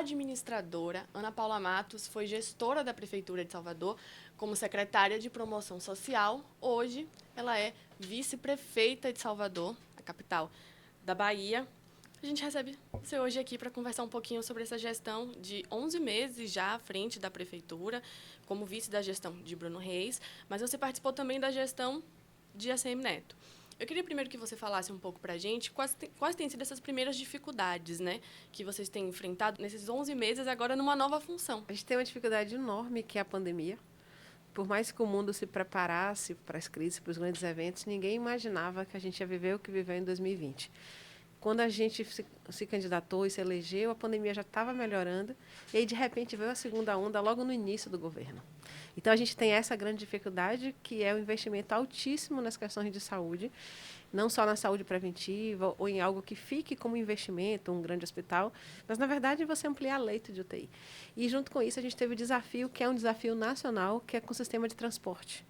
administradora. Ana Paula Matos foi gestora da Prefeitura de Salvador como secretária de Promoção Social. Hoje, ela é vice-prefeita de Salvador, a capital da Bahia. A gente recebe você hoje aqui para conversar um pouquinho sobre essa gestão de 11 meses já à frente da Prefeitura, como vice da gestão de Bruno Reis, mas você participou também da gestão de ACM Neto. Eu queria primeiro que você falasse um pouco para a gente quais têm sido essas primeiras dificuldades, né, que vocês têm enfrentado nesses 11 meses, agora numa nova função. A gente tem uma dificuldade enorme, que é a pandemia. Por mais que o mundo se preparasse para as crises, para os grandes eventos, ninguém imaginava que a gente ia viver o que viveu em 2020. Quando a gente se candidatou e se elegeu, a pandemia já estava melhorando, e aí, de repente, veio a segunda onda logo no início do governo. Então, a gente tem essa grande dificuldade, que é o investimento altíssimo nas questões de saúde, não só na saúde preventiva ou em algo que fique como investimento, um grande hospital, mas, na verdade, você ampliar leito de UTI. E, junto com isso, a gente teve o desafio, que é um desafio nacional, que é com o sistema de transporte.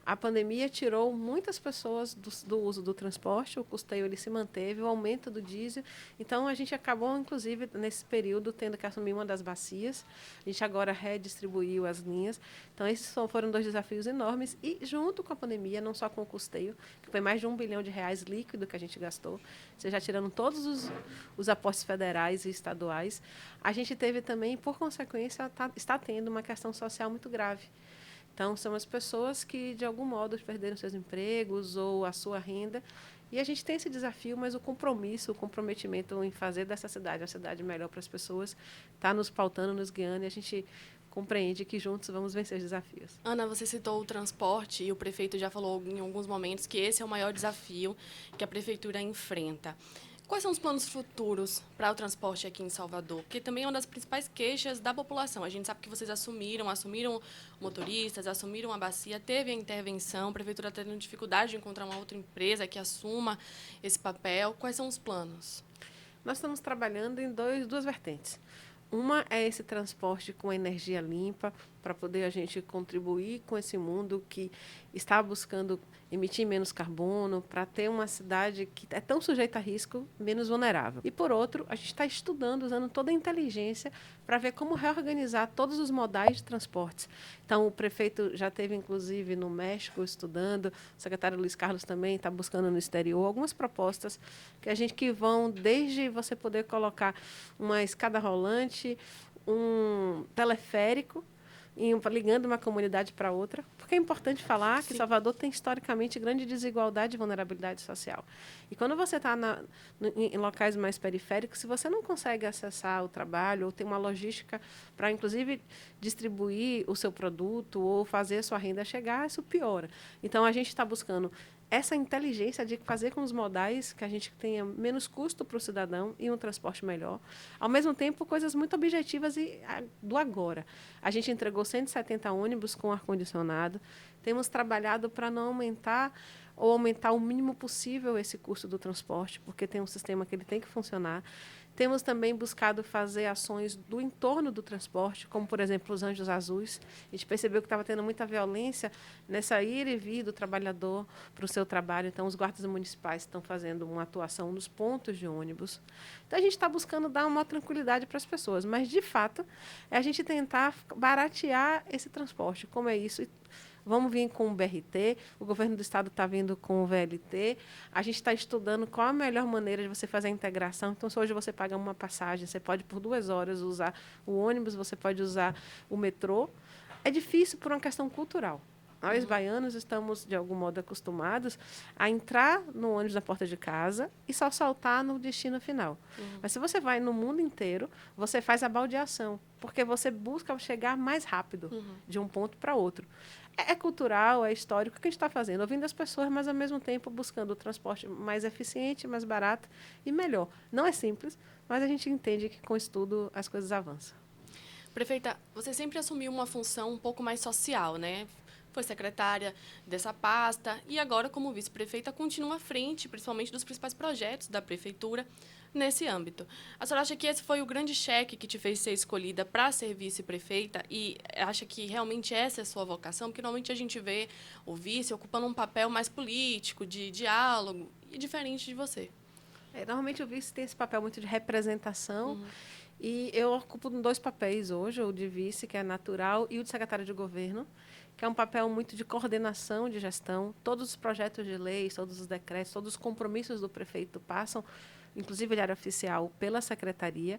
A pandemia tirou muitas pessoas do uso do transporte, o custeio ele se manteve, o aumento do diesel. Então, a gente acabou, inclusive, nesse período, tendo que assumir uma das bacias. A gente agora redistribuiu as linhas. Então, esses foram dois desafios enormes. E, junto com a pandemia, não só com o custeio, que foi mais de R$1 bilhão líquido que a gente gastou, você já tirando todos os aportes federais e estaduais, a gente teve também, por consequência, está tendo uma questão social muito grave. Então, são as pessoas que, de algum modo, perderam seus empregos ou a sua renda. E a gente tem esse desafio, mas o comprometimento em fazer dessa cidade uma cidade melhor para as pessoas está nos pautando, nos guiando, e a gente compreende que juntos vamos vencer os desafios. Ana, você citou o transporte e o prefeito já falou em alguns momentos que esse é o maior desafio que a prefeitura enfrenta. Quais são os planos futuros para o transporte aqui em Salvador? Porque também é uma das principais queixas da população. A gente sabe que vocês assumiram motoristas, assumiram a bacia, teve a intervenção, a prefeitura está tendo dificuldade de encontrar uma outra empresa que assuma esse papel. Quais são os planos? Nós estamos trabalhando em duas vertentes. Uma é esse transporte com energia limpa, para poder a gente contribuir com esse mundo que está buscando emitir menos carbono, para ter uma cidade que é tão sujeita a risco, menos vulnerável. E, por outro, a gente está estudando, usando toda a inteligência, para ver como reorganizar todos os modais de transportes. Então, o prefeito já esteve, inclusive, no México estudando, o secretário Luiz Carlos também está buscando no exterior algumas propostas que vão desde você poder colocar uma escada rolante, um teleférico, ligando uma comunidade para outra, porque é importante falar que Salvador tem historicamente grande desigualdade e vulnerabilidade social. E quando você está em locais mais periféricos, se você não consegue acessar o trabalho ou ter uma logística para, inclusive, distribuir o seu produto ou fazer a sua renda chegar, isso piora. Então, a gente está buscando essa inteligência de fazer com os modais que a gente tenha menos custo para o cidadão e um transporte melhor. Ao mesmo tempo, coisas muito objetivas e do agora. A gente entregou 170 ônibus com ar-condicionado. Temos trabalhado para não aumentar ou aumentar o mínimo possível esse custo do transporte, porque tem um sistema que ele tem que funcionar. Temos também buscado fazer ações do entorno do transporte, como, por exemplo, os Anjos Azuis. A gente percebeu que estava tendo muita violência nessa ir e vir do trabalhador para o seu trabalho. Então, os guardas municipais estão fazendo uma atuação nos pontos de ônibus. Então, a gente está buscando dar uma tranquilidade para as pessoas. Mas, de fato, é a gente tentar baratear esse transporte. Como é isso? Vamos vir com o BRT, o governo do estado está vindo com o VLT, a gente está estudando qual a melhor maneira de você fazer a integração. Então, se hoje você paga uma passagem, você pode, por 2 horas, usar o ônibus, você pode usar o metrô. É difícil por uma questão cultural. Nós, baianos, estamos, de algum modo, acostumados a entrar no ônibus na porta de casa e só saltar no destino final. Mas, se você vai no mundo inteiro, você faz a baldeação, porque você busca chegar mais rápido de um ponto para outro. É cultural, é histórico o que a gente está fazendo, ouvindo as pessoas, mas, ao mesmo tempo, buscando o transporte mais eficiente, mais barato e melhor. Não é simples, mas a gente entende que, com o estudo, as coisas avançam. Prefeita, você sempre assumiu uma função um pouco mais social, né? Foi secretária dessa pasta e agora, como vice-prefeita, continua à frente, principalmente dos principais projetos da prefeitura nesse âmbito. A senhora acha que esse foi o grande cheque que te fez ser escolhida para ser vice-prefeita e acha que realmente essa é a sua vocação? Porque normalmente a gente vê o vice ocupando um papel mais político, de diálogo, e diferente de você. Normalmente o vice tem esse papel muito de representação E eu ocupo 2 papéis hoje, o de vice, que é natural, e o de secretário de governo, que é um papel muito de coordenação de gestão. Todos os projetos de lei, todos os decretos, todos os compromissos do prefeito passam, inclusive de área oficial, pela secretaria.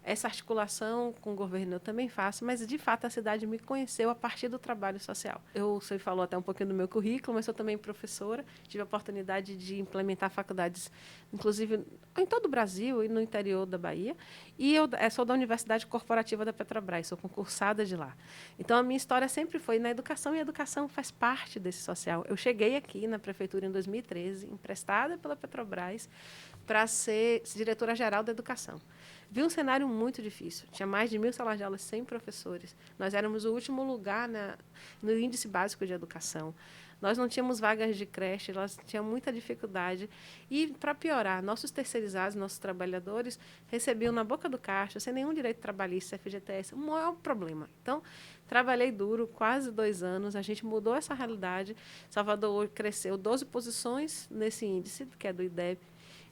Essa articulação com o governo eu também faço, mas, de fato, a cidade me conheceu a partir do trabalho social. Você falou até um pouquinho do meu currículo, mas sou também professora. Tive a oportunidade de implementar faculdades, inclusive, em todo o Brasil e no interior da Bahia. E eu sou da Universidade Corporativa da Petrobras, sou concursada de lá. Então, a minha história sempre foi na educação, e a educação faz parte desse social. Eu cheguei aqui na prefeitura em 2013, emprestada pela Petrobras, para ser diretora-geral da educação. Vi um cenário muito difícil. Tinha mais de 1.000 salas de aula sem professores. Nós éramos o último lugar no índice básico de educação. Nós não tínhamos vagas de creche, nós tínhamos muita dificuldade. E, para piorar, nossos terceirizados, nossos trabalhadores, recebiam na boca do caixa, sem nenhum direito trabalhista, FGTS, um maior problema. Então, trabalhei duro, quase 2 anos, a gente mudou essa realidade. Salvador cresceu 12 posições nesse índice, que é do IDEB.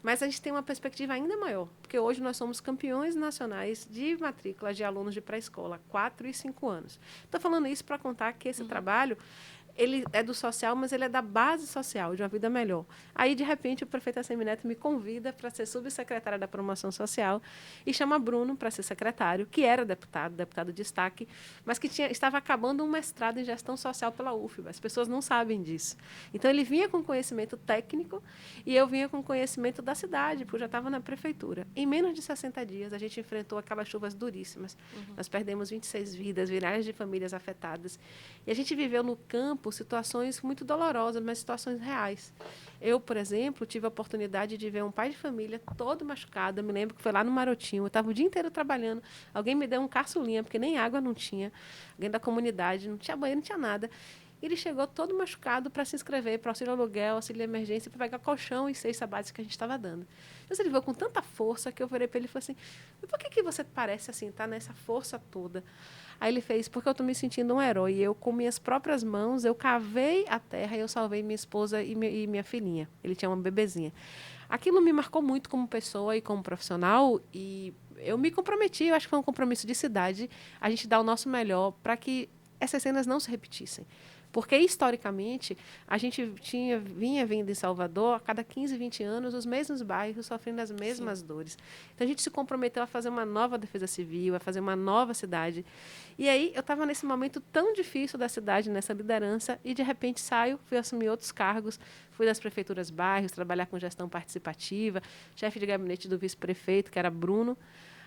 Mas a gente tem uma perspectiva ainda maior, porque hoje nós somos campeões nacionais de matrícula de alunos de pré-escola, 4 e 5 anos. Estou falando isso para contar que esse trabalho ele é do social, mas ele é da base social, de uma vida melhor. Aí, de repente, o prefeito Assemineto me convida para ser subsecretária da Promoção Social e chama Bruno para ser secretário, que era deputado de destaque, mas que estava acabando um mestrado em gestão social pela UFBA. As pessoas não sabem disso. Então, ele vinha com conhecimento técnico e eu vinha com conhecimento da cidade, porque eu já estava na prefeitura. Em menos de 60 dias, a gente enfrentou aquelas chuvas duríssimas. Nós perdemos 26 vidas, milhares de famílias afetadas. E a gente viveu no campo situações muito dolorosas, mas situações reais. Eu, por exemplo, tive a oportunidade de ver um pai de família todo machucado. Eu me lembro que foi lá no Marotinho. Eu estava o dia inteiro trabalhando. Alguém me deu um caçulinha, porque nem água não tinha. Alguém da comunidade, não tinha banheiro, não tinha nada. Ele chegou todo machucado para se inscrever para auxílio aluguel, auxílio emergência, para pegar colchão e cesta básica que a gente estava dando. Mas ele veio com tanta força que eu virei para ele e falei assim, por que você parece assim, tá nessa força toda? Aí ele fez, porque eu estou me sentindo um herói. Eu, com minhas próprias mãos, eu cavei a terra e eu salvei minha esposa e minha filhinha. Ele tinha uma bebezinha. Aquilo me marcou muito como pessoa e como profissional e eu me comprometi, eu acho que foi um compromisso de cidade, a gente dar o nosso melhor para que essas cenas não se repetissem. Porque, historicamente, a gente vinha vindo em Salvador, a cada 15, 20 anos, os mesmos bairros sofrendo as mesmas dores. Então, a gente se comprometeu a fazer uma nova defesa civil, a fazer uma nova cidade. E aí, eu estava nesse momento tão difícil da cidade, nessa liderança, e, de repente, saio, fui assumir outros cargos, fui das prefeituras bairros, trabalhar com gestão participativa, chefe de gabinete do vice-prefeito, que era Bruno,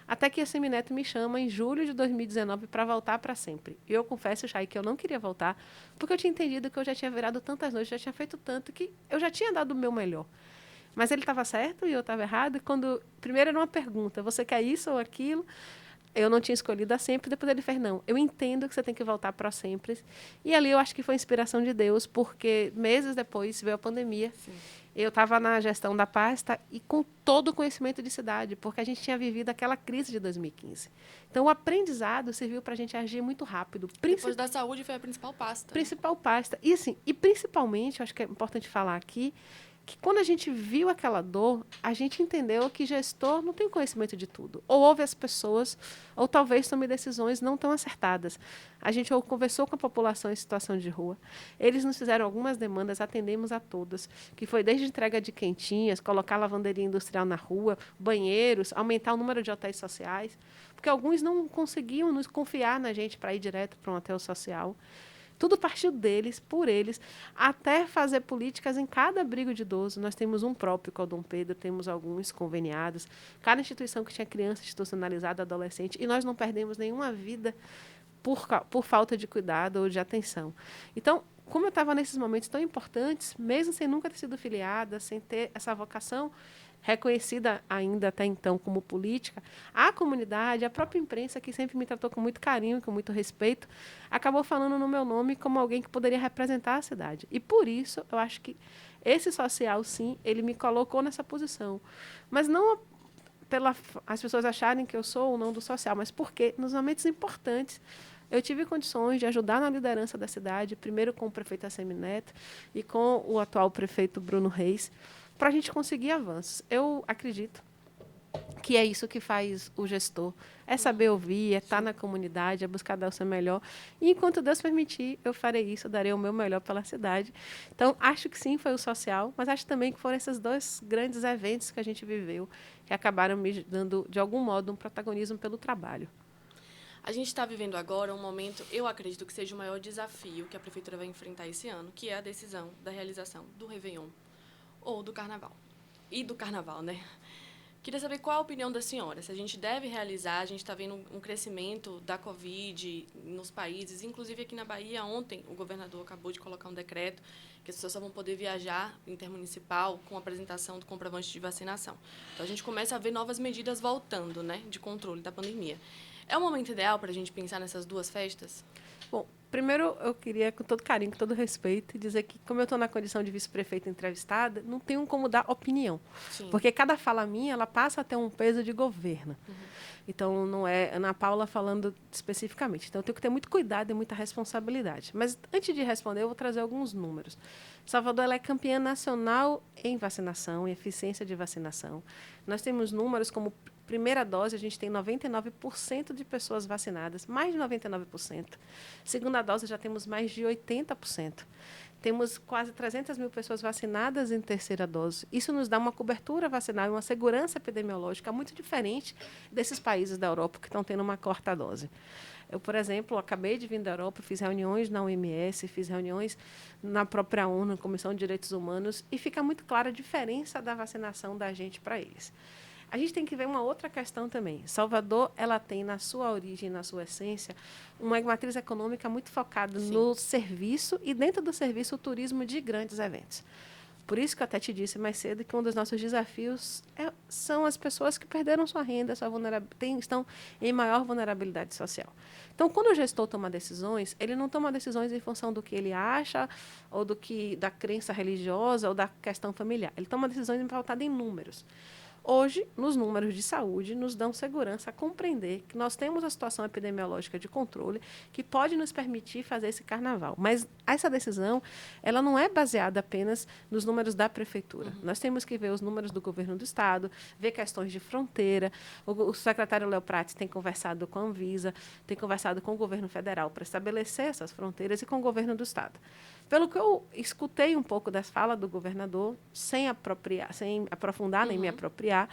até que a Assemineto me chama em julho de 2019 para voltar para sempre. E eu confesso, Chay, que eu não queria voltar, porque eu tinha entendido que eu já tinha virado tantas noites, já tinha feito tanto, que eu já tinha dado o meu melhor. Mas ele estava certo e eu estava errado. E quando primeiro era uma pergunta, você quer isso ou aquilo? Eu não tinha escolhido a sempre. Depois ele fez, não, eu entendo que você tem que voltar para sempre. E ali eu acho que foi inspiração de Deus, porque meses depois veio a pandemia. Sim. Eu estava na gestão da pasta e com todo o conhecimento de cidade, porque a gente tinha vivido aquela crise de 2015. Então, o aprendizado serviu para a gente agir muito rápido. Depois da saúde foi a principal pasta. Principal pasta. E, assim, e principalmente, acho que é importante falar aqui, que quando a gente viu aquela dor, a gente entendeu que gestor não tem conhecimento de tudo. Ou ouve as pessoas, ou talvez tome decisões não tão acertadas. A gente ou conversou com a população em situação de rua. Eles nos fizeram algumas demandas, atendemos a todas, que foi desde entrega de quentinhas, colocar lavanderia industrial na rua, banheiros, aumentar o número de hotéis sociais, porque alguns não conseguiam nos confiar na gente para ir direto para um hotel social. Tudo partiu deles, por eles, até fazer políticas em cada abrigo de idoso. Nós temos um próprio, que é o Dom Pedro, temos alguns conveniados. Cada instituição que tinha criança institucionalizada, adolescente, e nós não perdemos nenhuma vida por falta de cuidado ou de atenção. Então, como eu estava nesses momentos tão importantes, mesmo sem nunca ter sido filiada, sem ter essa vocação reconhecida ainda até então como política, a comunidade, a própria imprensa, que sempre me tratou com muito carinho, com muito respeito, acabou falando no meu nome como alguém que poderia representar a cidade. E, por isso, eu acho que esse social, sim, ele me colocou nessa posição. Mas não as pessoas acharem que eu sou ou não do social, mas porque, nos momentos importantes, eu tive condições de ajudar na liderança da cidade, primeiro com o prefeito Assemineto e com o atual prefeito Bruno Reis, para a gente conseguir avanços. Eu acredito que é isso que faz o gestor. É saber ouvir, é estar na comunidade, é buscar dar o seu melhor. E enquanto Deus permitir, eu farei isso, eu darei o meu melhor pela cidade. Então, acho que sim, foi o social, mas acho também que foram esses dois grandes eventos que a gente viveu, que acabaram me dando, de algum modo, um protagonismo pelo trabalho. A gente está vivendo agora um momento, eu acredito que seja o maior desafio que a Prefeitura vai enfrentar esse ano, que é a decisão da realização do Réveillon ou do Carnaval. E do Carnaval, né? Queria saber qual a opinião da senhora, se a gente deve realizar, a gente está vendo um crescimento da Covid nos países, inclusive aqui na Bahia, ontem o governador acabou de colocar um decreto que as pessoas só vão poder viajar intermunicipal com a apresentação do comprovante de vacinação. Então, a gente começa a ver novas medidas voltando, né, de controle da pandemia. É o momento ideal para a gente pensar nessas duas festas? Bom, primeiro eu queria, com todo carinho, com todo respeito, dizer que, como eu estou na condição de vice-prefeita entrevistada, não tenho como dar opinião. Sim. Porque cada fala minha, ela passa a ter um peso de governo. Então, não é Ana Paula falando especificamente. Então, eu tenho que ter muito cuidado e muita responsabilidade. Mas, antes de responder, eu vou trazer alguns números. Salvador ela é campeã nacional em vacinação, em eficiência de vacinação. Nós temos números como primeira dose, a gente tem 99% de pessoas vacinadas, mais de 99%. Segunda dose, já temos mais de 80%. Temos quase 300 mil pessoas vacinadas em terceira dose. Isso nos dá uma cobertura vacinal e uma segurança epidemiológica muito diferente desses países da Europa que estão tendo uma quarta dose. Eu, por exemplo, acabei de vir da Europa, fiz reuniões na OMS, fiz reuniões na própria ONU, Comissão de Direitos Humanos, e fica muito clara a diferença da vacinação da gente para eles. A gente tem que ver uma outra questão também. Salvador, ela tem na sua origem, na sua essência, uma matriz econômica muito focada no serviço e, dentro do serviço, o turismo de grandes eventos. Por isso que eu até te disse mais cedo que um dos nossos desafios são as pessoas que perderam sua renda, estão em maior vulnerabilidade social. Então, quando o gestor toma decisões, ele não toma decisões em função do que ele acha, ou da crença religiosa, ou da questão familiar. Ele toma decisões pautadas em números. Hoje, nos números de saúde, nos dão segurança a compreender que nós temos a situação epidemiológica de controle que pode nos permitir fazer esse carnaval. Mas essa decisão, ela não é baseada apenas nos números da prefeitura. Nós temos que ver os números do governo do estado, ver questões de fronteira. O secretário Léo Prates tem conversado com a Anvisa, tem conversado com o governo federal para estabelecer essas fronteiras e com o governo do estado. Pelo que eu escutei um pouco das falas do governador, sem aprofundar nem me apropriar,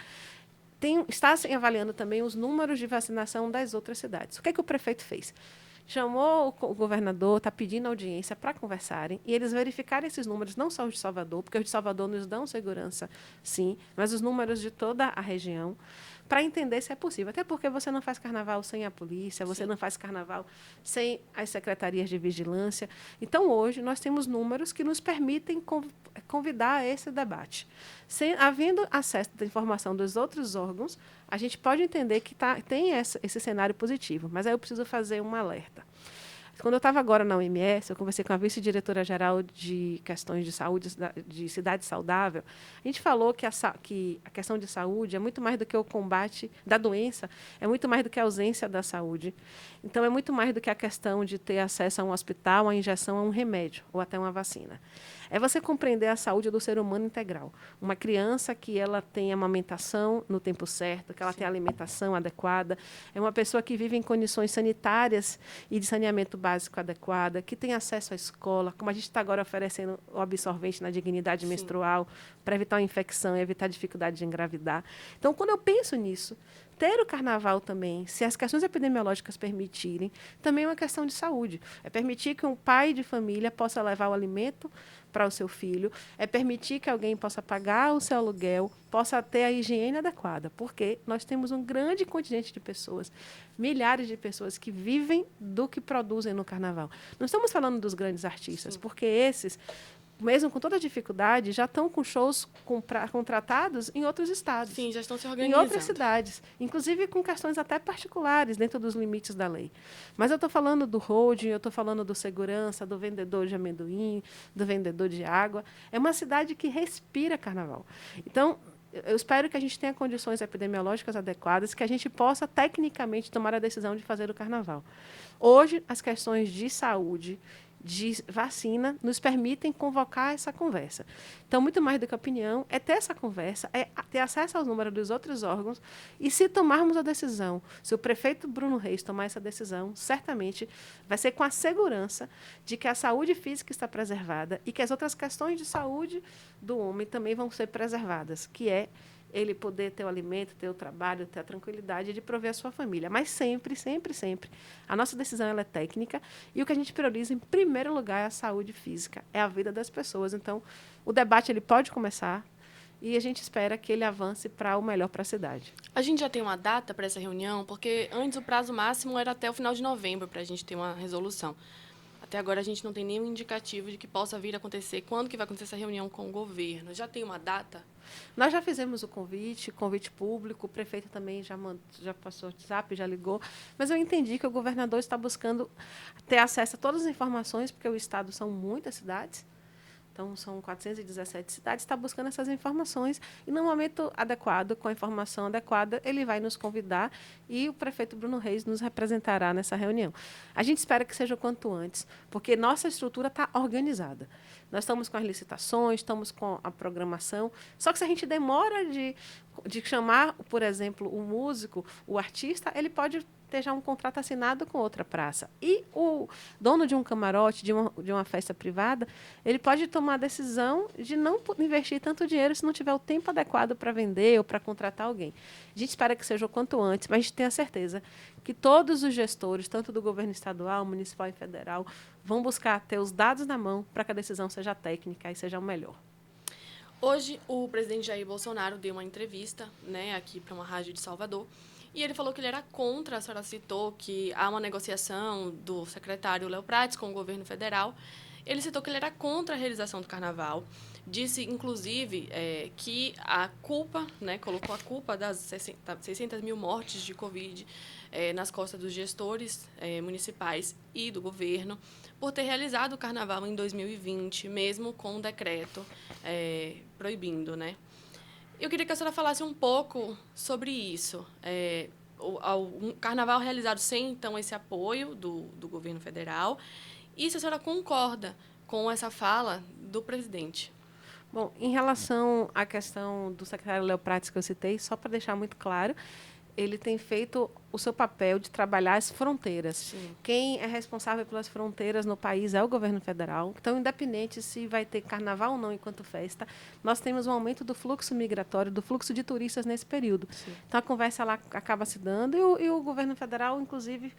está se avaliando também os números de vacinação das outras cidades. O que é que o prefeito fez? Chamou o governador, está pedindo audiência para conversarem e eles verificarem esses números, não só os de Salvador, porque os de Salvador nos dão segurança, sim, mas os números de toda a região, para entender se é possível. Até porque você não faz carnaval sem a polícia, você não faz carnaval sem as secretarias de vigilância. Então, hoje, nós temos números que nos permitem convidar a esse debate. Havendo acesso à informação dos outros órgãos, a gente pode entender que tem esse cenário positivo, mas aí eu preciso fazer um alerta. Quando eu estava agora na OMS, eu conversei com a vice-diretora-geral de questões de saúde, de cidade saudável. A gente falou que a questão de saúde é muito mais do que o combate da doença, é muito mais do que a ausência da saúde. Então, é muito mais do que a questão de ter acesso a um hospital, a injeção, a um remédio ou até uma vacina. É você compreender a saúde do ser humano integral. Uma criança que ela tem amamentação no tempo certo, que ela tem alimentação adequada, é uma pessoa que vive em condições sanitárias e de saneamento básico adequada, que tem acesso à escola, como a gente está agora oferecendo o absorvente na dignidade menstrual, para evitar uma infecção e evitar dificuldade de engravidar. Então, quando eu penso nisso, ter o carnaval também, se as questões epidemiológicas permitirem, também é uma questão de saúde. É permitir que um pai de família possa levar o alimento para o seu filho, é permitir que alguém possa pagar o seu aluguel, possa ter a higiene adequada, porque nós temos um grande contingente de pessoas, milhares de pessoas que vivem do que produzem no carnaval. Não estamos falando dos grandes artistas, porque esses, mesmo com toda a dificuldade, já estão com shows contratados em outros estados. Sim, já estão se Em organizando. outras cidades, inclusive com questões até particulares, dentro dos limites da lei. Mas eu estou falando do holding, eu estou falando do segurança, do vendedor de amendoim, do vendedor de água. É uma cidade que respira carnaval. Então, eu espero que a gente tenha condições epidemiológicas adequadas, que a gente possa, tecnicamente, tomar a decisão de fazer o carnaval. Hoje, as questões de saúde, de vacina nos permitem convocar essa conversa. Então, muito mais do que opinião, é ter essa conversa, é ter acesso aos números dos outros órgãos e, se tomarmos a decisão, se o prefeito Bruno Reis tomar essa decisão, certamente vai ser com a segurança de que a saúde física está preservada e que as outras questões de saúde do homem também vão ser preservadas, que é ele poder ter o alimento, ter o trabalho, ter a tranquilidade de prover a sua família. Mas sempre, sempre, sempre, a nossa decisão ela é técnica e o que a gente prioriza em primeiro lugar é a saúde física, é a vida das pessoas. Então, o debate ele pode começar e a gente espera que ele avance para o melhor para a cidade. A gente já tem uma data para essa reunião? Porque antes o prazo máximo era até o final de novembro para a gente ter uma resolução. Até agora a gente não tem nenhum indicativo de que possa vir a acontecer. Quando que vai acontecer essa reunião com o governo? Já tem uma data? Nós já fizemos o convite público, o prefeito também já passou o WhatsApp, já ligou, mas eu entendi que o governador está buscando ter acesso a todas as informações, porque o estado são muitas cidades, então são 417 cidades, está buscando essas informações e, no momento adequado, com a informação adequada, ele vai nos convidar e o prefeito Bruno Reis nos representará nessa reunião. A gente espera que seja o quanto antes, porque nossa estrutura está organizada. Nós estamos com as licitações, estamos com a programação, só que se a gente demora de chamar, por exemplo, o músico, o artista, ele pode ter já um contrato assinado com outra praça. E o dono de um camarote, de uma festa privada, ele pode tomar a decisão de não investir tanto dinheiro se não tiver o tempo adequado para vender ou para contratar alguém. A gente espera que seja o quanto antes, mas a gente tem a certeza que todos os gestores, tanto do governo estadual, municipal e federal, vão buscar ter os dados na mão para que a decisão seja técnica e seja o melhor. Hoje, o presidente Jair Bolsonaro deu uma entrevista, né, aqui para uma rádio de Salvador, e ele falou que ele era contra, a senhora citou que há uma negociação do secretário Léo Prates com o governo federal. Ele citou que ele era contra a realização do carnaval. Disse, inclusive, que a culpa, né, colocou a culpa das 600 mil mortes de Covid nas costas dos gestores municipais e do governo, por ter realizado o carnaval em 2020, mesmo com um decreto proibindo, né? Eu queria que a senhora falasse um pouco sobre isso. Um carnaval realizado sem, então, esse apoio do governo federal. E se a senhora concorda com essa fala do presidente? Bom, em relação à questão do secretário Léo Prates que eu citei, só para deixar muito claro, ele tem feito o seu papel de trabalhar as fronteiras. Sim. Quem é responsável pelas fronteiras no país é o governo federal. Então, independente se vai ter carnaval ou não enquanto festa, nós temos um aumento do fluxo migratório, do fluxo de turistas nesse período. Sim. Então, a conversa lá acaba se dando e o governo federal, inclusive,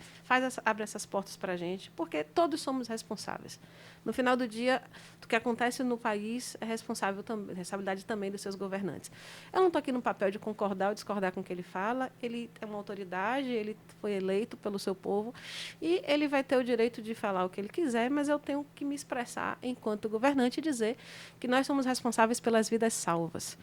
abre essas portas para a gente, porque todos somos responsáveis. No final do dia, o que acontece no país é responsabilidade também dos seus governantes. Eu não estou aqui no papel de concordar ou discordar com o que ele fala. Ele é uma autoridade, ele foi eleito pelo seu povo e ele vai ter o direito de falar o que ele quiser, mas eu tenho que me expressar enquanto governante e dizer que nós somos responsáveis pelas vidas salvas.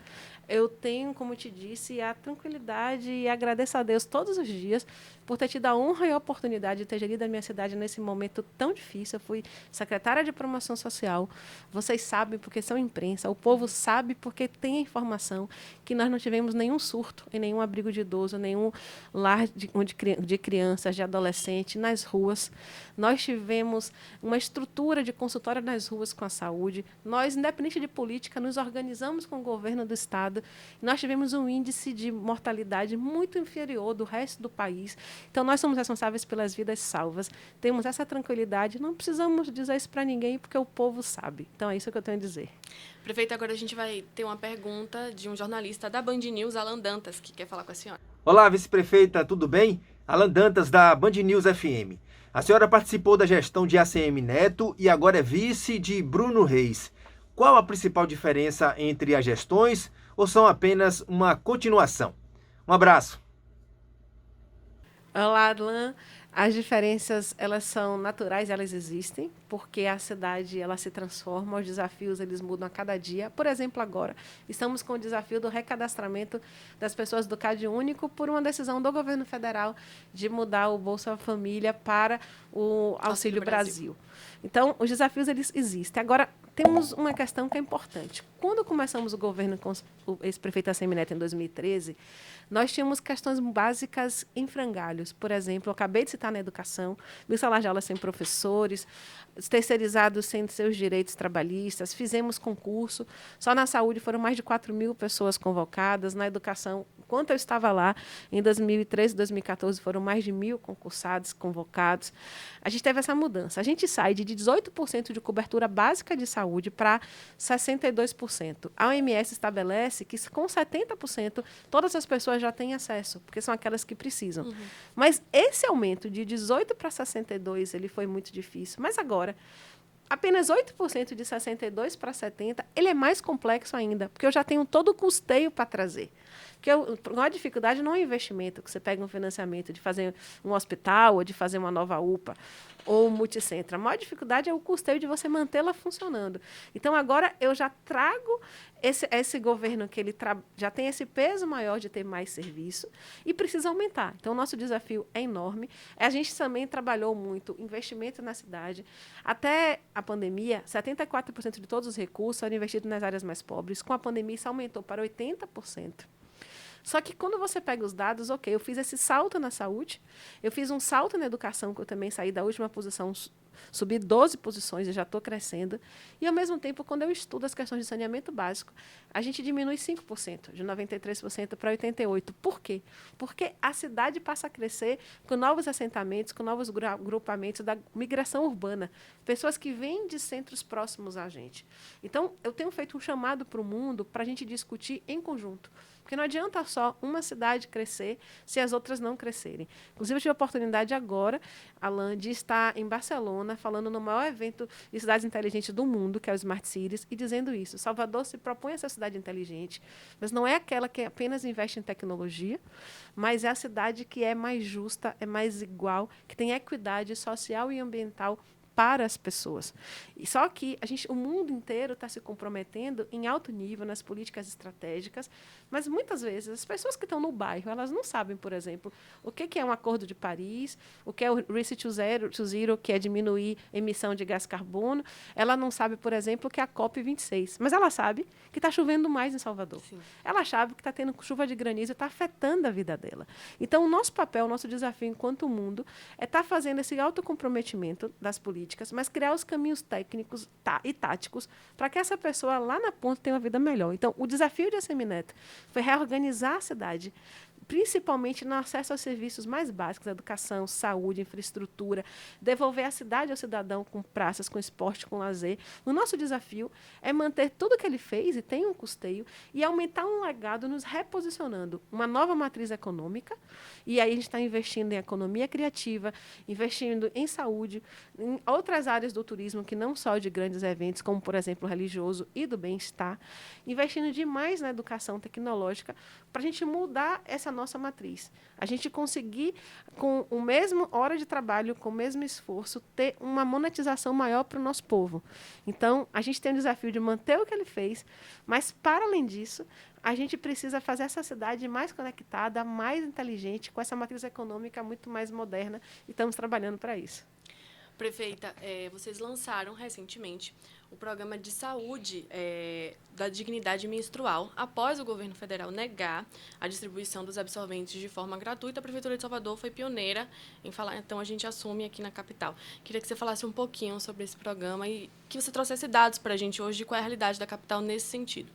Eu tenho, como te disse, a tranquilidade e agradeço a Deus todos os dias por ter tido a honra e a oportunidade de ter gerido a minha cidade nesse momento tão difícil. Eu fui secretária de promoção social. Vocês sabem porque são imprensa, o povo sabe porque tem a informação que nós não tivemos nenhum surto em nenhum abrigo de idoso, nenhum lar de crianças, de adolescentes, nas ruas. Nós tivemos uma estrutura de consultório nas ruas com a saúde. Nós, independente de política, nos organizamos com o governo do Estado. Nós tivemos um índice de mortalidade muito inferior do resto do país. Então, nós somos responsáveis pelas vidas salvas. Temos essa tranquilidade. Não precisamos dizer isso para ninguém, porque o povo sabe. Então, é isso que eu tenho a dizer. Prefeita, agora a gente vai ter uma pergunta de um jornalista da Band News, Alan Dantas, que quer falar com a senhora. Olá, vice-prefeita, tudo bem? Alan Dantas, da Band News FM. A senhora participou da gestão de ACM Neto e agora é vice de Bruno Reis. Qual a principal diferença entre as gestões ou são apenas uma continuação? Um abraço. Olá, Arlan. As diferenças, elas são naturais, elas existem, porque a cidade ela se transforma, os desafios eles mudam a cada dia. Por exemplo, agora, estamos com o desafio do recadastramento das pessoas do Cade Único por uma decisão do governo federal de mudar o Bolsa Família para o Auxílio Brasil. Então, os desafios eles existem. Agora, temos uma questão que é importante. Quando começamos o governo com o ex-prefeito ACM Neto em 2013, nós tínhamos questões básicas em frangalhos. Por exemplo, eu acabei de citar na educação, 1.000 salas de aula sem professores, terceirizados sem seus direitos trabalhistas, fizemos concurso. Só na saúde foram mais de 4.000 pessoas convocadas. Na educação, enquanto eu estava lá, em 2013 e 2014, foram mais de 1.000 concursados convocados. A gente teve essa mudança. A gente sai de 18% de cobertura básica de saúde para 62%. A OMS estabelece que com 70% todas as pessoas já têm acesso, porque são aquelas que precisam. Mas esse aumento de 18 para 62, ele foi muito difícil. Mas agora, apenas 8% de 62 para 70, ele é mais complexo ainda, porque eu já tenho todo o custeio para trazer. Porque a dificuldade não é o investimento, que você pega um financiamento de fazer um hospital ou de fazer uma nova UPA ou um multicentro. A maior dificuldade é o custeio de você mantê-la funcionando. Então, agora, eu já trago esse governo que ele já tem esse peso maior de ter mais serviço e precisa aumentar. Então, o nosso desafio é enorme. A gente também trabalhou muito investimento na cidade. Até a pandemia, 74% de todos os recursos eram investidos nas áreas mais pobres. Com a pandemia, isso aumentou para 80%. Só que quando você pega os dados, ok, eu fiz esse salto na saúde, eu fiz um salto na educação, que eu também saí da última posição, subi 12 posições e já estou crescendo. E, ao mesmo tempo, quando eu estudo as questões de saneamento básico, a gente diminui 5%, de 93% para 88%. Por quê? Porque a cidade passa a crescer com novos assentamentos, com novos grupamentos da migração urbana, pessoas que vêm de centros próximos a gente. Então, eu tenho feito um chamado para o mundo para a gente discutir em conjunto. Porque não adianta só uma cidade crescer se as outras não crescerem. Inclusive, eu tive a oportunidade agora, Alan, de estar em Barcelona, falando no maior evento de cidades inteligentes do mundo, que é o Smart Cities, e dizendo isso. Salvador se propõe a ser cidade inteligente, mas não é aquela que apenas investe em tecnologia, mas é a cidade que é mais justa, é mais igual, que tem equidade social e ambiental para as pessoas. E só que o mundo inteiro está se comprometendo em alto nível nas políticas estratégicas, mas muitas vezes as pessoas que estão no bairro, elas não sabem, por exemplo, o que é um acordo de Paris, o que é o Race to Zero, que é diminuir a emissão de gás carbono. Ela não sabe, por exemplo, o que é a COP26, mas ela sabe que está chovendo mais em Salvador. Sim. Ela sabe que está tendo chuva de granizo e está afetando a vida dela. Então, o nosso papel, o nosso desafio enquanto mundo é estar fazendo esse autocomprometimento das políticas, mas criar os caminhos técnicos e táticos para que essa pessoa lá na ponta tenha uma vida melhor. Então, o desafio de ACM Neto foi reorganizar a cidade, principalmente no acesso aos serviços mais básicos, educação, saúde, infraestrutura, devolver a cidade ao cidadão com praças, com esporte, com lazer. O nosso desafio é manter tudo o que ele fez e tem um custeio e aumentar um legado nos reposicionando uma nova matriz econômica. E aí a gente está investindo em economia criativa, investindo em saúde, em outras áreas do turismo que não só de grandes eventos, como, por exemplo, o religioso e do bem-estar, investindo demais na educação tecnológica para a gente mudar essa nossa matriz. A gente conseguir, com o mesmo hora de trabalho, com o mesmo esforço, ter uma monetização maior para o nosso povo. Então, a gente tem o desafio de manter o que ele fez, mas, para além disso, a gente precisa fazer essa cidade mais conectada, mais inteligente, com essa matriz econômica muito mais moderna, e estamos trabalhando para isso. Prefeita, vocês lançaram recentemente o programa de saúde da dignidade menstrual. Após o governo federal negar a distribuição dos absorventes de forma gratuita, a Prefeitura de Salvador foi pioneira em falar, então a gente assume aqui na capital. Queria que você falasse um pouquinho sobre esse programa e que você trouxesse dados para a gente hoje de qual é a realidade da capital nesse sentido.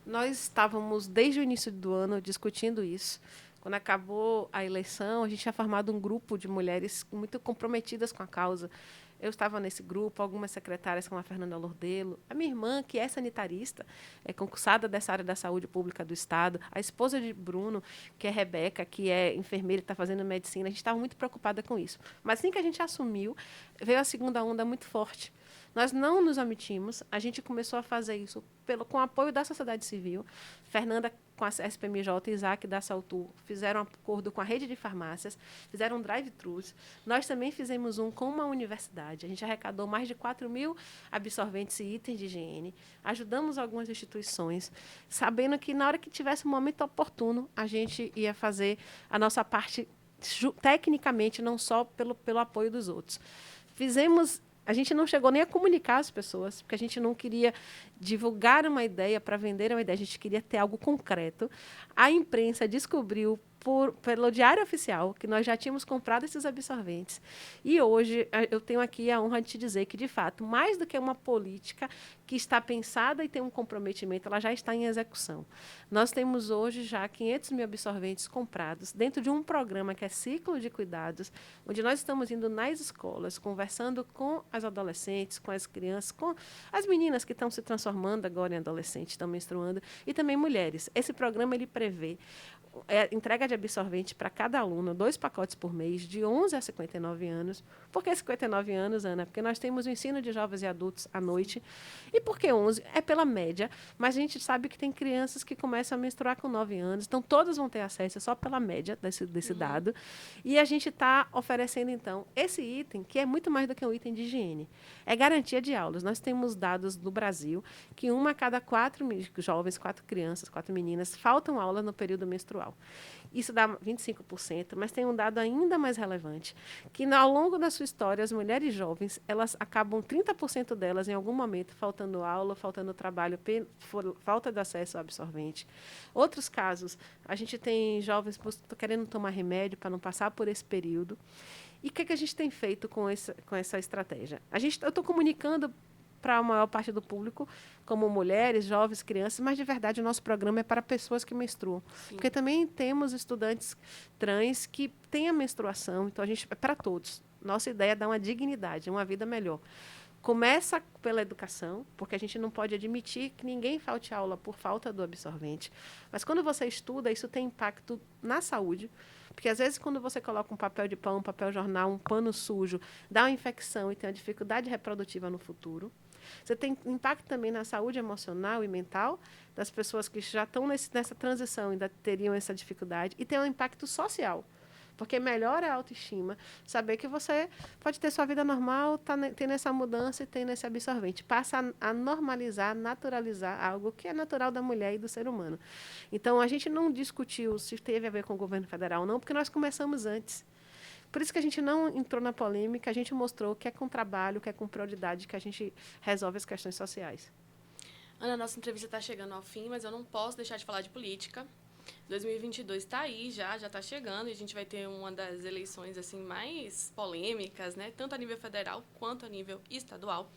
Nós estávamos, desde o início do ano, discutindo isso. Quando acabou a eleição, a gente tinha formado um grupo de mulheres muito comprometidas com a causa. Eu estava nesse grupo, algumas secretárias, como a Fernanda Lordelo, a minha irmã, que é sanitarista, é concursada dessa área da saúde pública do Estado, a esposa de Bruno, que é Rebeca, que é enfermeira e está fazendo medicina. A gente estava muito preocupada com isso. Mas assim que a gente assumiu, veio a segunda onda muito forte. Nós não nos omitimos, a gente começou a fazer isso com o apoio da sociedade civil. Fernanda, com a SPMJ, e Isaac da Saltur, fizeram um acordo com a rede de farmácias, fizeram drive-thrus. Nós também fizemos um com uma universidade. A gente arrecadou mais de 4.000 absorventes e itens de higiene. Ajudamos algumas instituições, sabendo que, na hora que tivesse um momento oportuno, a gente ia fazer a nossa parte tecnicamente, não só pelo apoio dos outros. Fizemos A gente não chegou nem a comunicar às pessoas, porque a gente não queria divulgar uma ideia para vender uma ideia, a gente queria ter algo concreto. A imprensa descobriu pelo Diário Oficial que nós já tínhamos comprado esses absorventes. E hoje eu tenho aqui a honra de te dizer que, de fato, mais do que uma política que está pensada e tem um comprometimento, ela já está em execução. Nós temos hoje já 500 mil absorventes comprados dentro de um programa que é Ciclo de Cuidados, onde nós estamos indo nas escolas, conversando com as adolescentes, com as crianças, com as meninas que estão se transformando agora em adolescentes, estão menstruando, e também mulheres. Esse programa ele prevê entrega de absorvente para cada aluno, 2 pacotes por mês, de 11 a 59 anos. Por que 59 anos, Ana? Porque nós temos o ensino de jovens e adultos à noite. E por que 11? É pela média, mas a gente sabe que tem crianças que começam a menstruar com 9 anos, então todas vão ter acesso só pela média desse dado. E a gente está oferecendo, então, esse item, que é muito mais do que um item de higiene. É garantia de aulas. Nós temos dados do Brasil que 1 a cada 4 jovens, 4 crianças, 4 meninas, faltam aula no período menstrual. Isso dá 25%, mas tem um dado ainda mais relevante, que ao longo da sua história, as mulheres jovens, elas acabam 30% delas em algum momento faltando aula, faltando trabalho, falta de acesso ao absorvente. Outros casos, a gente tem jovens querendo tomar remédio para não passar por esse período. E o que a gente tem feito com essa estratégia? Eu estou comunicando para a maior parte do público, como mulheres, jovens, crianças, mas, de verdade, o nosso programa é para pessoas que menstruam. Sim. Porque também temos estudantes trans que têm a menstruação, então é para todos. Nossa ideia é dar uma dignidade, uma vida melhor. Começa pela educação, porque a gente não pode admitir que ninguém falte aula por falta do absorvente. Mas, quando você estuda, isso tem impacto na saúde, porque, às vezes, quando você coloca um papel de pão, um papel jornal, um pano sujo, dá uma infecção e tem uma dificuldade reprodutiva no futuro. Você tem impacto também na saúde emocional e mental das pessoas que já estão nessa transição, ainda teriam essa dificuldade. E tem um impacto social, porque melhora a autoestima, saber que você pode ter sua vida normal, tem essa mudança e tem nesse absorvente. Passa a normalizar, naturalizar algo que é natural da mulher e do ser humano. Então, a gente não discutiu se teve a ver com o governo federal ou não, porque nós começamos antes. Por isso que a gente não entrou na polêmica, a gente mostrou que é com trabalho, que é com prioridade, que a gente resolve as questões sociais. Ana, nossa entrevista está chegando ao fim, mas eu não posso deixar de falar de política. 2022 está aí, já está chegando, e a gente vai ter uma das eleições assim mais polêmicas, né? Tanto a nível federal quanto a nível estadual.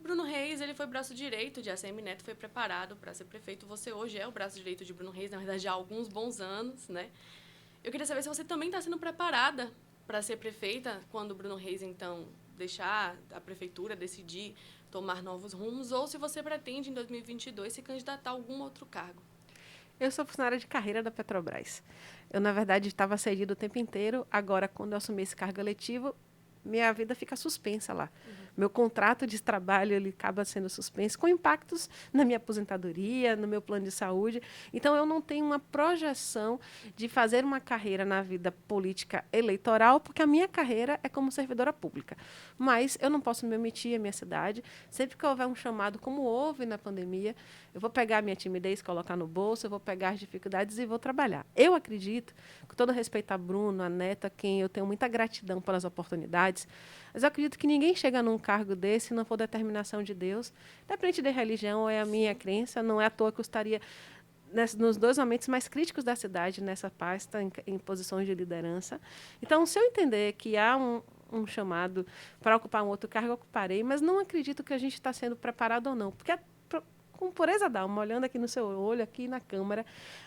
Bruno Reis, ele foi braço direito de ACM Neto, foi preparado para ser prefeito. Você hoje é o braço direito de Bruno Reis, na verdade, já há alguns bons anos, né? Eu queria saber se você também está sendo preparada para ser prefeita quando o Bruno Reis, então, deixar a prefeitura, decidir tomar novos rumos, ou se você pretende, em 2022, se candidatar a algum outro cargo. Eu sou funcionária de carreira da Petrobras. Eu, na verdade, estava cedido o tempo inteiro. Agora, quando eu assumi esse cargo eletivo, minha vida fica suspensa lá. Meu contrato de trabalho ele acaba sendo suspenso, com impactos na minha aposentadoria, no meu plano de saúde. Então, eu não tenho uma projeção de fazer uma carreira na vida política eleitoral, porque a minha carreira é como servidora pública. Mas eu não posso me omitir à minha cidade. Sempre que houver um chamado, como houve na pandemia, eu vou pegar a minha timidez, colocar no bolso, eu vou pegar as dificuldades e vou trabalhar. Eu acredito, com todo respeito a Bruno, a Neto, a quem eu tenho muita gratidão pelas oportunidades, mas eu acredito que ninguém chega num cargo desse se não for determinação de Deus. Independente da religião, ou é a minha crença, não é à toa que eu estaria nos 2 momentos mais críticos da cidade, nessa pasta, em posições de liderança. Então, se eu entender que há um chamado para ocupar um outro cargo, eu ocuparei, mas não acredito que a gente está sendo preparado ou não, porque com pureza d'alma, olhando aqui no seu olho, aqui na Câmara,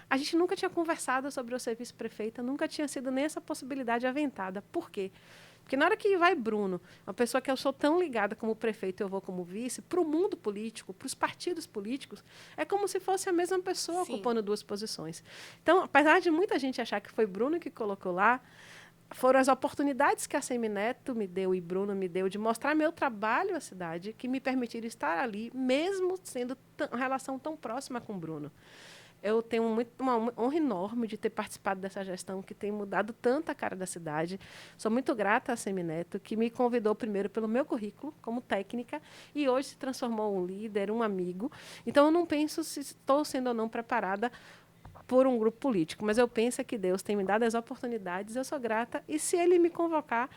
a gente nunca tinha conversado sobre o ser vice-prefeita, nunca tinha sido nem essa possibilidade aventada. Por quê? Porque na hora que vai Bruno, uma pessoa que eu sou tão ligada como prefeito e eu vou como vice, para o mundo político, para os partidos políticos, é como se fosse a mesma pessoa ocupando 2 posições. Então, apesar de muita gente achar que foi Bruno que colocou lá, foram as oportunidades que a ACM Neto me deu e Bruno me deu de mostrar meu trabalho à cidade que me permitiram estar ali, mesmo sendo uma relação tão próxima com o Bruno. Eu tenho uma honra enorme de ter participado dessa gestão que tem mudado tanto a cara da cidade. Sou muito grata à ACM Neto, que me convidou primeiro pelo meu currículo como técnica e hoje se transformou um líder, um amigo. Então, eu não penso se estou sendo ou não preparada por um grupo político, mas eu penso que Deus tem me dado as oportunidades, eu sou grata, e se Ele me convocar,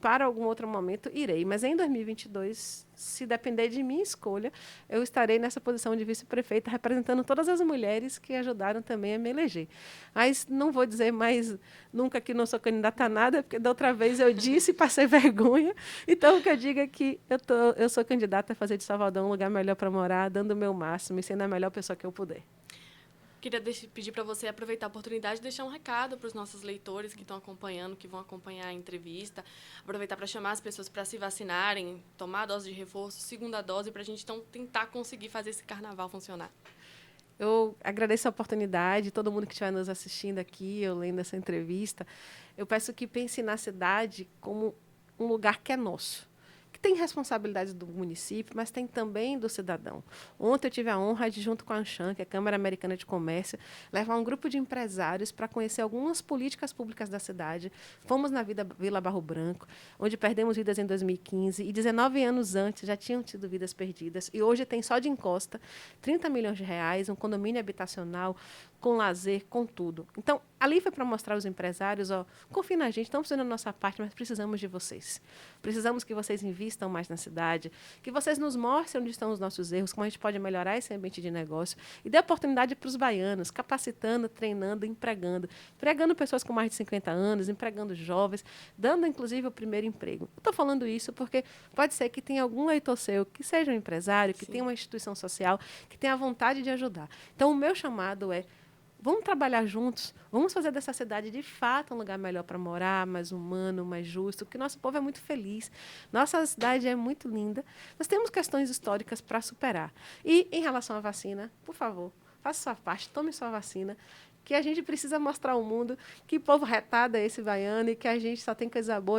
para algum outro momento, irei. Mas em 2022, se depender de minha escolha, eu estarei nessa posição de vice-prefeita, representando todas as mulheres que ajudaram também a me eleger. Mas não vou dizer mais nunca que não sou candidata a nada, porque da outra vez eu disse e passei vergonha. Então, o que eu digo é que eu sou candidata a fazer de Salvador um lugar melhor para morar, dando o meu máximo e sendo a melhor pessoa que eu puder. Queria pedir para você aproveitar a oportunidade de deixar um recado para os nossos leitores que estão acompanhando, que vão acompanhar a entrevista. Aproveitar para chamar as pessoas para se vacinarem, tomar a dose de reforço, segunda dose, para a gente então tentar conseguir fazer esse carnaval funcionar. Eu agradeço a oportunidade, todo mundo que estiver nos assistindo aqui, eu lendo essa entrevista. Eu peço que pense na cidade como um lugar que é nosso, que tem responsabilidade do município, mas tem também do cidadão. Ontem eu tive a honra de, junto com a Anshan, que é a Câmara Americana de Comércio, levar um grupo de empresários para conhecer algumas políticas públicas da cidade. Fomos na Vila Barro Branco, onde perdemos vidas em 2015, e 19 anos antes já tinham tido vidas perdidas, e hoje tem só de encosta 30 milhões de reais, um condomínio habitacional, com lazer, com tudo. Então, ali foi para mostrar aos empresários, confiem na gente, estamos fazendo a nossa parte, mas precisamos de vocês. Precisamos que vocês invistam mais na cidade, que vocês nos mostrem onde estão os nossos erros, como a gente pode melhorar esse ambiente de negócio, e dê oportunidade para os baianos, capacitando, treinando, empregando pessoas com mais de 50 anos, empregando jovens, dando, inclusive, o primeiro emprego. Estou falando isso porque pode ser que tenha algum leitor seu que seja um empresário, que tenha uma instituição social, que tenha a vontade de ajudar. Então, o meu chamado é: vamos trabalhar juntos, vamos fazer dessa cidade, de fato, um lugar melhor para morar, mais humano, mais justo, porque nosso povo é muito feliz, nossa cidade é muito linda, nós temos questões históricas para superar. E, em relação à vacina, por favor, faça sua parte, tome sua vacina, que a gente precisa mostrar ao mundo que povo retado é esse baiano e que a gente só tem coisa boa.